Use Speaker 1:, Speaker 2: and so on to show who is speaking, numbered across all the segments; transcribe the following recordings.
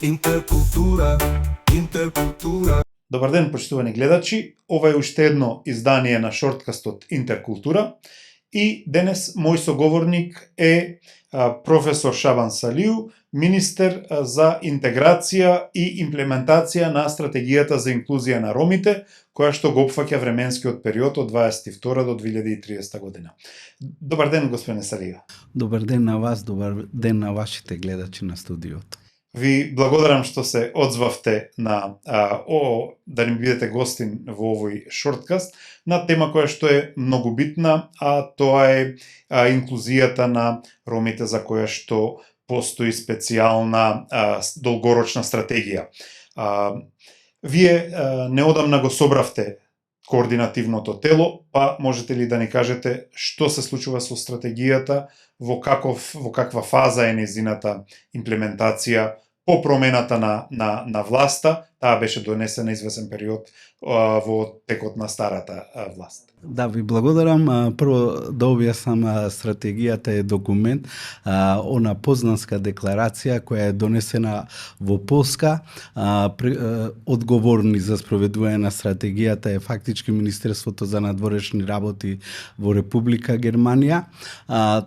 Speaker 1: Интеркултура, интеркултура.
Speaker 2: Добар ден, почитувани гледачи. Ова е уште едно издание на шорткастот Интеркултура и денес мој соговорник е професор Шабан Салиу, министер за интеграција и имплементација на стратегијата за инклузија на ромите, која што го опфаќа временскиот период од 22 до 2030 година. Добар ден, господине Салиу.
Speaker 3: Добар ден на вас, добар ден на вашите гледачи на студиото.
Speaker 2: Ви благодарам што се одзвавте на да ни бидете гостин во овој шорткаст на тема која што е многу битна, а тоа е инклузијата на ромите за која што постои специјална долгорочна стратегија. Вие неодамна го собравте координативното тело, па можете ли да ни кажете што се случува со стратегијата, во каква фаза е незината имплементација по промената на власта? Таа беше донесена извесен период во текот на старата власт.
Speaker 3: Да, ви благодарам. Прво да објаснам, стратегијата е документ, она познанска декларација која е донесена во Полска. Одговорни за спроведување на стратегијата е фактички Министерството за надворешни работи во Република Германија.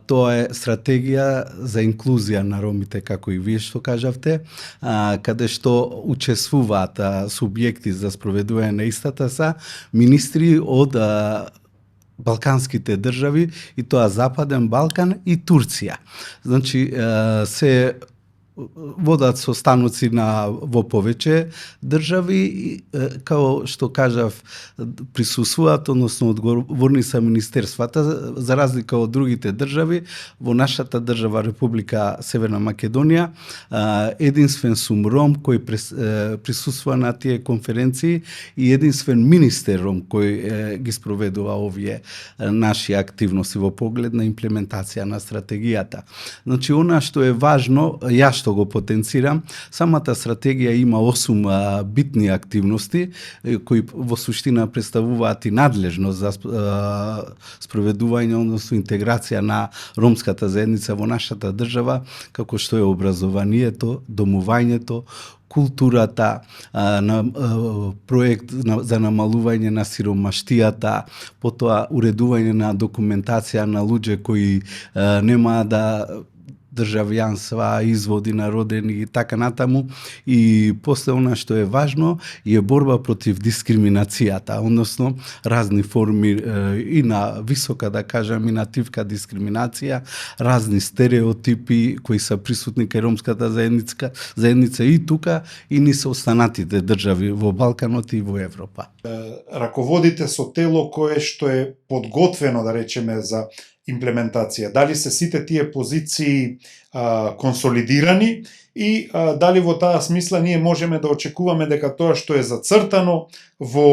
Speaker 3: Тоа е стратегија за инклузија на ромите, како и вие што кажавте, каде што учествуваат субјекти за спроведување на истата се министри од балканските држави, и тоа Западен Балкан и Турција. Значи, се водат состаноци во повеќе држави, као што кажав, присуствуваат, односно одговорни са министерствата, за разлика од другите држави. Во нашата држава, Република Северна Македонија, единствен сум ром кој присуствува на тие конференции и единствен министер ром кој ги спроведува овие наши активности во поглед на имплементација на стратегијата. Значи, она што е важно, ја што го потенцирам, самата стратегија има 8 битни активности кои во суштина представуваат и надлежност за спроведување, односно интеграција на ромската заедница во нашата држава, како што е образованието, домувањето, културата, проект за намалување на сиромаштијата, потоа уредување на документација на луѓе кои нема да државјанства, изводи народени и така натаму, и после она што е важно е борба против дискриминацијата, односно разни форми и на висока, да кажам, и на тивка дискриминација, разни стереотипи кои се присутни кај ромската заедница и тука и низ останатите држави во Балканот и во Европа.
Speaker 2: Раководите со тело кое што е подготвено, да речеме, за имплементација. Дали се сите тие позиции консолидирани и дали во таа смисла ние можеме да очекуваме дека тоа што е зацртано во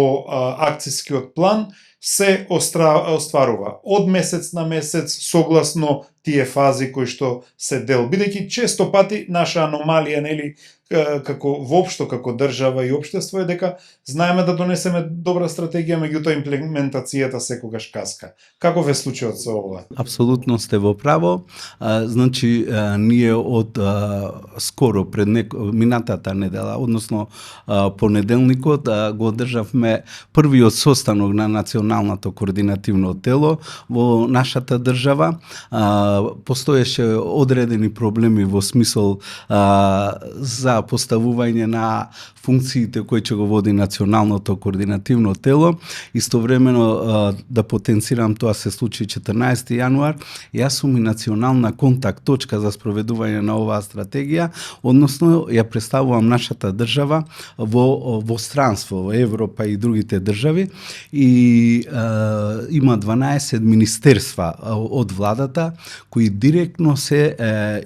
Speaker 2: акцискиот план се остварува од месец на месец согласно тие фази кои што се дел, бидејќи често пати наша аномалија, нели, како воопшто како држава и општество е дека знаеме да донесеме добра стратегија, меѓутоа имплементацијата секогаш каска. Каков е случајот со ова?
Speaker 3: Апсолутно сте во право. Значи, ние од скоро пред минатата недела, односно понеделникот, го одржавме првиот состанок на националното координативно тело во нашата држава. Постоеше одредени проблеми во смисол за поставување на функциите кои ќе го води националното координативно тело. Истовремено, да потенцирам, тоа се случи 14 јануар. Јас сум и национална контакт точка за спроведување на оваа стратегија, односно ја представувам нашата држава во странство, во Европа и другите држави, и има 12 министерства од владата кои директно се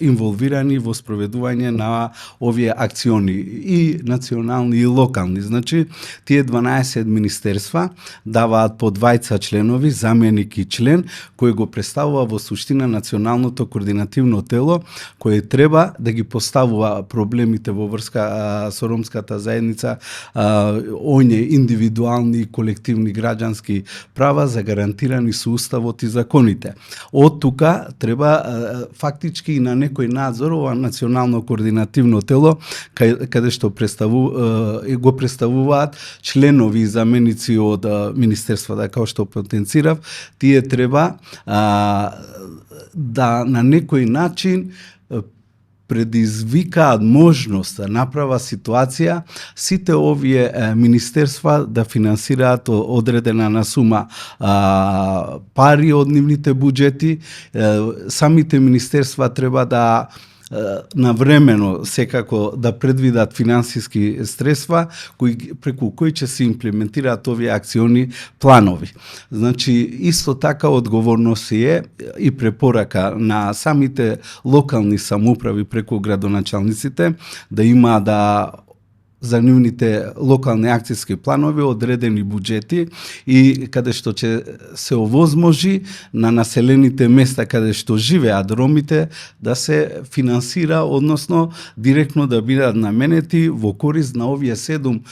Speaker 3: инволвирани во спроведување на овие акциони, и национални и локални. Значи, тие 12 министерства даваат по 2 членови, заменик и член, кој го представува во суштина националното координативно тело, кој треба да ги поставува проблемите во врска со ромската заедница, оние индивидуални и колективни граѓански права загарантирани со уставот и законите. Од тука треба треба фактички и на некој надзор ова национално координативно тело каде што го представуваат членови и заменици од министерствата, како што потенцирав, тие треба да на некој начин предизвикаат можност да направа ситуација сите овие министерства да финансираат одредена на сума пари од нивните буџети. Самите министерства треба да навремено секако да предвидат финансиски средства преку кои ќе се имплементираат овие акциони планови. Значи, исто така одговорност е и препорака на самите локални самоуправи преку градоначалниците да има за нивните локални акцијски планови одредени буџети и каде што ќе се овозможи на населените места каде што живеат ромите да се финансира, односно директно да бидат наменети во корист на овие 7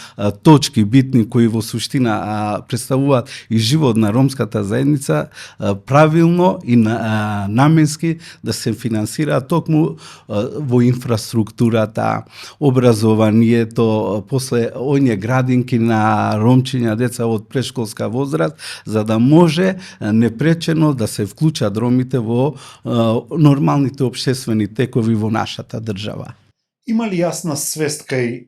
Speaker 3: точки битни кои во суштина представуваат и живот на ромската заедница правилно и наменски да се финансираат токму во инфраструктурата, образованието, после оние градинки на ромчиња деца од прешколска возраст, за да може непречено да се вклучат ромите во нормалните општествени текови во нашата држава.
Speaker 2: Има ли јасна свест кај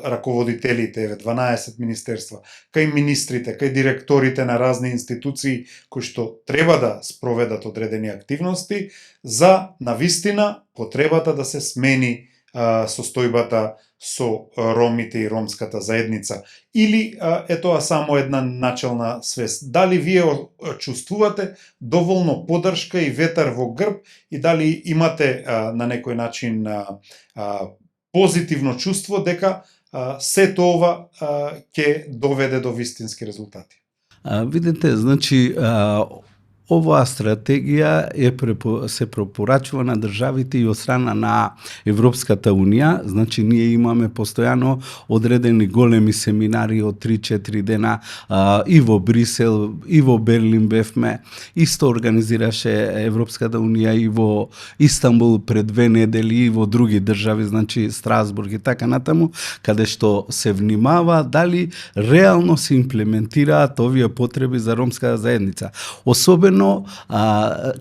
Speaker 2: раководителите, 12 министерства, кај министрите, кај директорите на разни институции кои што треба да спроведат одредени активности за навистина потребата да се смени состојбата со ромите и ромската заедница? Или е тоа само една начелна свест? Дали вие чувствувате доволно поддршка и ветар во грб и дали имате на некој начин позитивно чувство дека сето ова ќе доведе до вистински резултати?
Speaker 3: Видите, значи оваа стратегија се пропорачува на државите и од страна на Европската Унија. Значи, ние имаме постојано одредени големи семинари од 3-4 дена и во Брисел, и во Берлин бевме. Исто организираше Европската Унија и во Истанбул пред 2 недели и во други држави, значи Страсбург и така натаму, каде што се внимава дали реално се имплементираат овие потреби за ромската заедница. Особено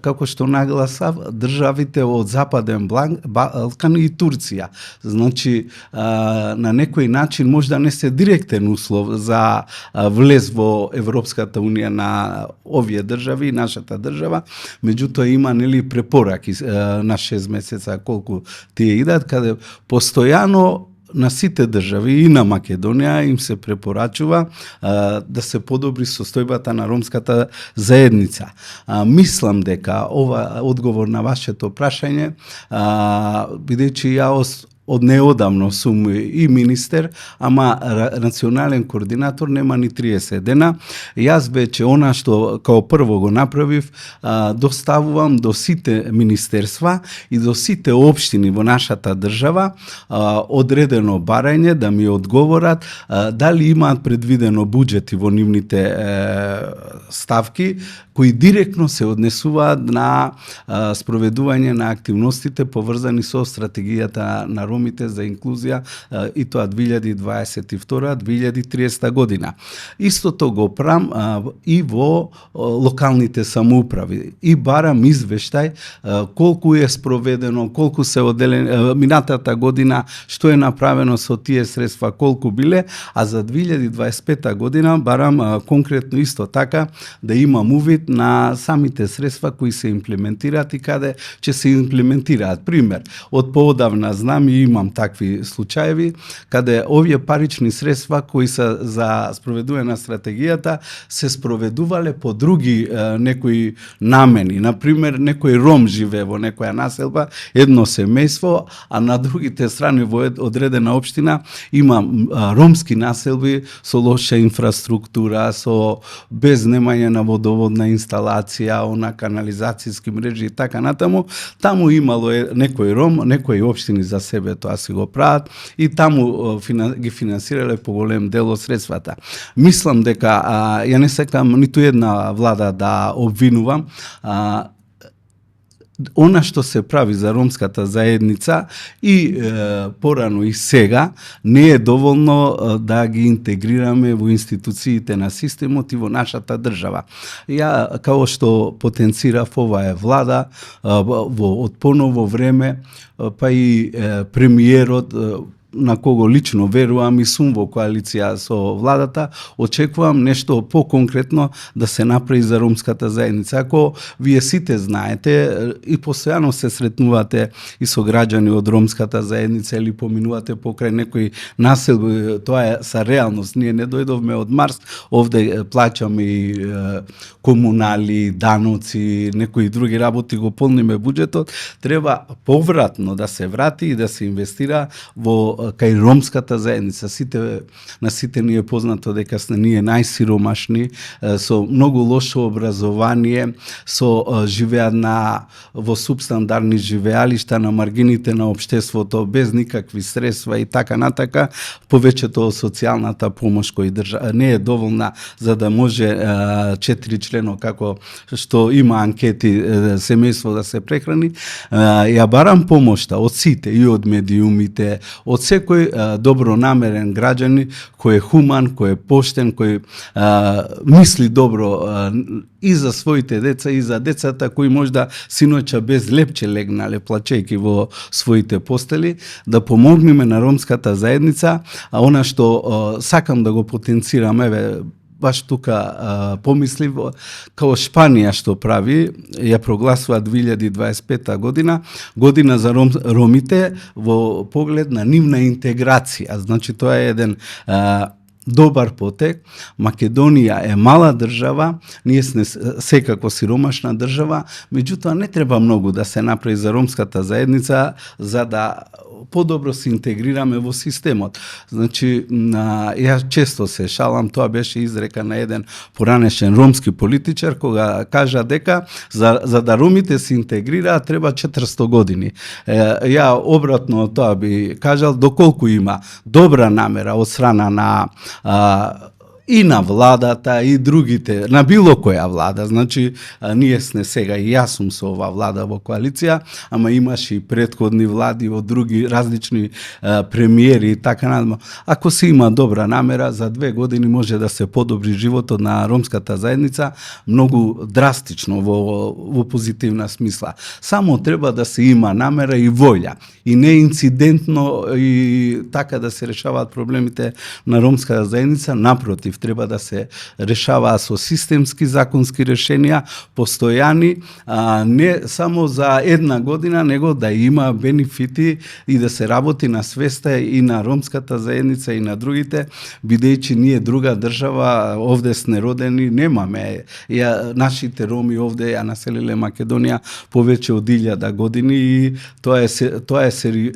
Speaker 3: како што нагласав, државите од Западен Балкан и Турција. Значи, на некој начин може да не се директен услов за влез во Европската Унија на овие држави, нашата држава, меѓутоа има препораки на 6 месеца колку тие идат, каде постојано на сите држави и на Македонија им се препорачува да се подобри состојбата на ромската заедница. Мислам дека ова одговор на вашето прашање, бидејќи ја од неодамно сум и министер, ама национален координатор нема ни 30 дена. Јас веќе она што као прво го направив, доставувам до сите министерства и до сите општини во нашата држава одредено барање да ми одговорат дали имаат предвидено буџети во нивните ставки кои директно се однесуваат на спроведување на активностите поврзани со стратегијата на ромите за инклузија и тоа 2022-2030 година. Истото го прам и во локалните самоуправи и барам извештај колку е спроведено, колку се одделени минатата година, што е направено со тие средства, колку биле, а за 2025 година барам конкретно исто така да имам увид на самите средства кои се имплементираат и каде ќе се имплементираат. Пример, од поодавна знам и имам такви случаеви, каде овие парични средства кои се за спроведување на стратегијата се спроведувале по други некои намени. Например, некој ром живее во некоја населба, едно семејство, а на другите страни во одредена општина има ромски населби со лоша инфраструктура, со без немање на водоводна инсталација, на канализацијски мрежи и така натаму. Таму имало некој ром, некои општини за себе тоа си го прават и таму ги финансирале по голем дел од средствата. Мислам дека ја не сакам ниту една влада да обвинувам, она што се прави за ромската заедница и порано и сега не е доволно да ги интегрираме во институциите на системот и во нашата држава. Ја, као што потенцирав, ова е влада од поново време, па и премиерот, на кого лично верувам и сум во коалиција со владата, очекувам нешто поконкретно да се направи за ромската заедница. Ако вие сите знаете и постојано се сретнувате и со граѓани од ромската заедница или поминувате покрај некои населби, тоа е са реалност. Ние не дојдовме од Марс, овде плаќаме и комунали, даноци, некои други работи, го полниме буџетот. Треба повратно да се врати и да се инвестира во кај ромската заедница. На сите ни е познато дека сме ние најсиромашни, со многу лошо образование, живеат во субстандарни живеалишта на маргините на општеството, без никакви средства и така натака. Повеќето социјалната помош кој не е доволна за да може 4 члено, како што има анкети, семејство да се прехрани. Ја барам помошта од сите, и од медиумите, од секој добронамерен граѓани кој е хуман, кој е поштен, кој мисли добро и за своите деца и за децата кои можда синоќа без лепче легнале плачејки во своите постели, да помогнеме на ромската заедница. А она што сакам да го потенцирам, еве, баш тука помислив, као Шпанија што прави, ја прогласува 2025 година за ромите во поглед на нивна интеграција. Значи тоа е еден добар потек. Македонија е мала држава, ние сме секако сиромашна држава, меѓутоа не треба многу да се направи за ромската заедница за да подобро се интегрираме во системот. Значи, ја често се шалам, тоа беше изрека на еден поранешен ромски политичар, кога кажа дека за да ромите се интегрираат треба 400 години. Ја обратно тоа би кажал, доколку има добра намера од страна на и на владата и другите, на било која влада. Значи, ние сме сега и јас сум со ова влада во коалиција, ама имаше и претходни влади од други различни премиери и така натаму. Ако се има добра намера, за 2 години може да се подобри животот на ромската заедница многу драстично во позитивна смисла. Само треба да се има намера и волја. И не инцидентно и така да се решаваат проблемите на ромската заедница, напротив, треба да се решаваа со системски законски решенија, постојани, не само за 1 година, него да има бенефити и да се работи на свеста и на ромската заедница и на другите, бидејќи ние друга држава, овде сме родени, немаме. Нашите роми овде ја населиле Македонија повеќе од 1000 години и тоа е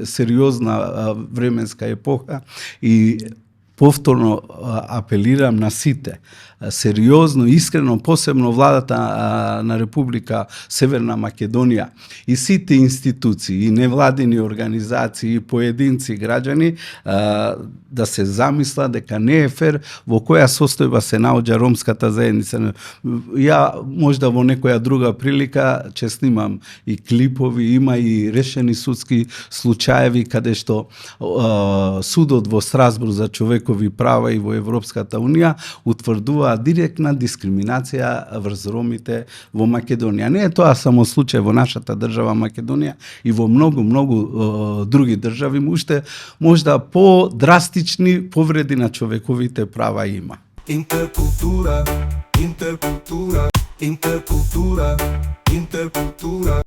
Speaker 3: сериозна временска епоха и повторно апелирам на сите, сериозно, искрено, посебно владата на Република Северна Македонија и сите институции, и невладини организации, и поединци граѓани да се замисла дека не е фер во која состојба се наоѓа ромската заедница. Ја можда во некоја друга прилика ќе снимам и клипови, има и решени судски случаеви каде што судот во Страсбург за човекови права и во Европската унија утврдува директна дискриминација врз ромите во Македонија. Не е тоа само случај во нашата држава Македонија и во многу други држави, уште можда по-драстични повреди на човековите права има.
Speaker 1: Интеркултура, интеркултура, интеркултура, интеркултура.